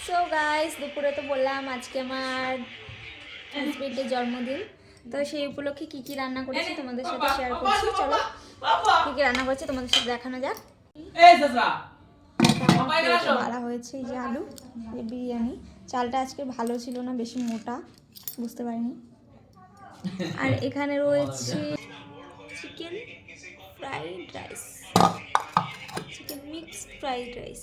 So guys, দুপুরে তো বললাম আজকে আমার হাজবেন্ডের জন্মদিন। তো সেই উপলক্ষে কী কী রান্না করেছি তোমাদের সাথে শেয়ার করছি। চলো কী কী রান্না করছি তোমাদের সাথে দেখানো যাক। মারা হয়েছে এই যে আলু, এই বিরিয়ানি। চালটা আজকে ভালো ছিল না, বেশি মোটা, বুঝতে পারিনি। আর এখানে রয়েছে chicken fried rice, chicken mix fried rice,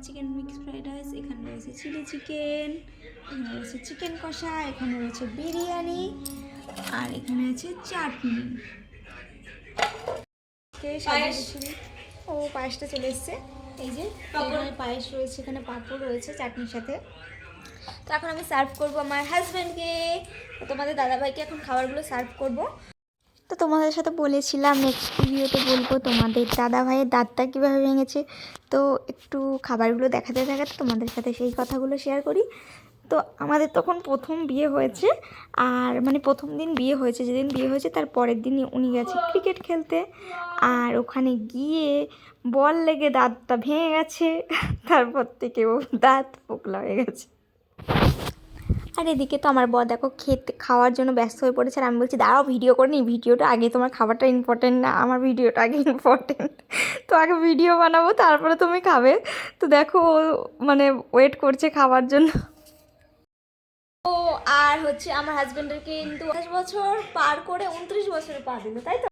chicken mix fried rice. এখানে রয়েছে চিলি চিকেন, এখানে রয়েছে চিকেন কষা, এখানে রয়েছে বিরিয়ানি, আর এখানে আছে চাটনি। ও পায়েসটা চলে এসছে, এই যে এখানে পায়েস রয়েছে, এখানে পাঁপড় রয়েছে চাটনির সাথে। তো এখন আমি সার্ভ করবো আমার হাজব্যান্ডকে, তোমাদের দাদাভাইকে এখন খাবারগুলো সার্ভ করবো। তো তোমাদের সাথে বলেছিলাম নেক্সট ভিডিওতে বলবো তোমাদের দাদা ভাইয়ের দাঁতটা কীভাবে ভেঙেছে। তো একটু খাবারগুলো দেখাতে দেখাতে তোমাদের সাথে সেই কথাগুলো শেয়ার করি। তো আমাদের তখন প্রথম বিয়ে হয়েছে, আর মানে প্রথম দিন বিয়ে হয়েছে, যেদিন বিয়ে হয়েছে তার পরের দিনই উনি গেছে ক্রিকেট খেলতে, আর ওখানে গিয়ে বল লেগে দাঁতটা ভেঙে গেছে। তারপর থেকে ও দাঁত পোকলা হয়ে গেছে। আর এদিকে তো আমার বর দেখো খাওয়ার জন্য ব্যস্ত হয়ে পড়েছে, আর আমি বলছি দাঁড়াও ভিডিও করে নিই, ভিডিওটা আগে, তোমার খাবারটা ইম্পর্টেন্ট না, আমার ভিডিওটা আগে ইম্পর্টেন্ট। তো আগে ভিডিও বানাবো তারপরে তুমি খাবে। তো দেখো মানে ওয়েট করছে খাওয়ার জন্য। ও আর হচ্ছে আমার হাজব্যান্ডের কিন্তু 28 বছর পার করে 29 বছরে পা দিল, তাই তো।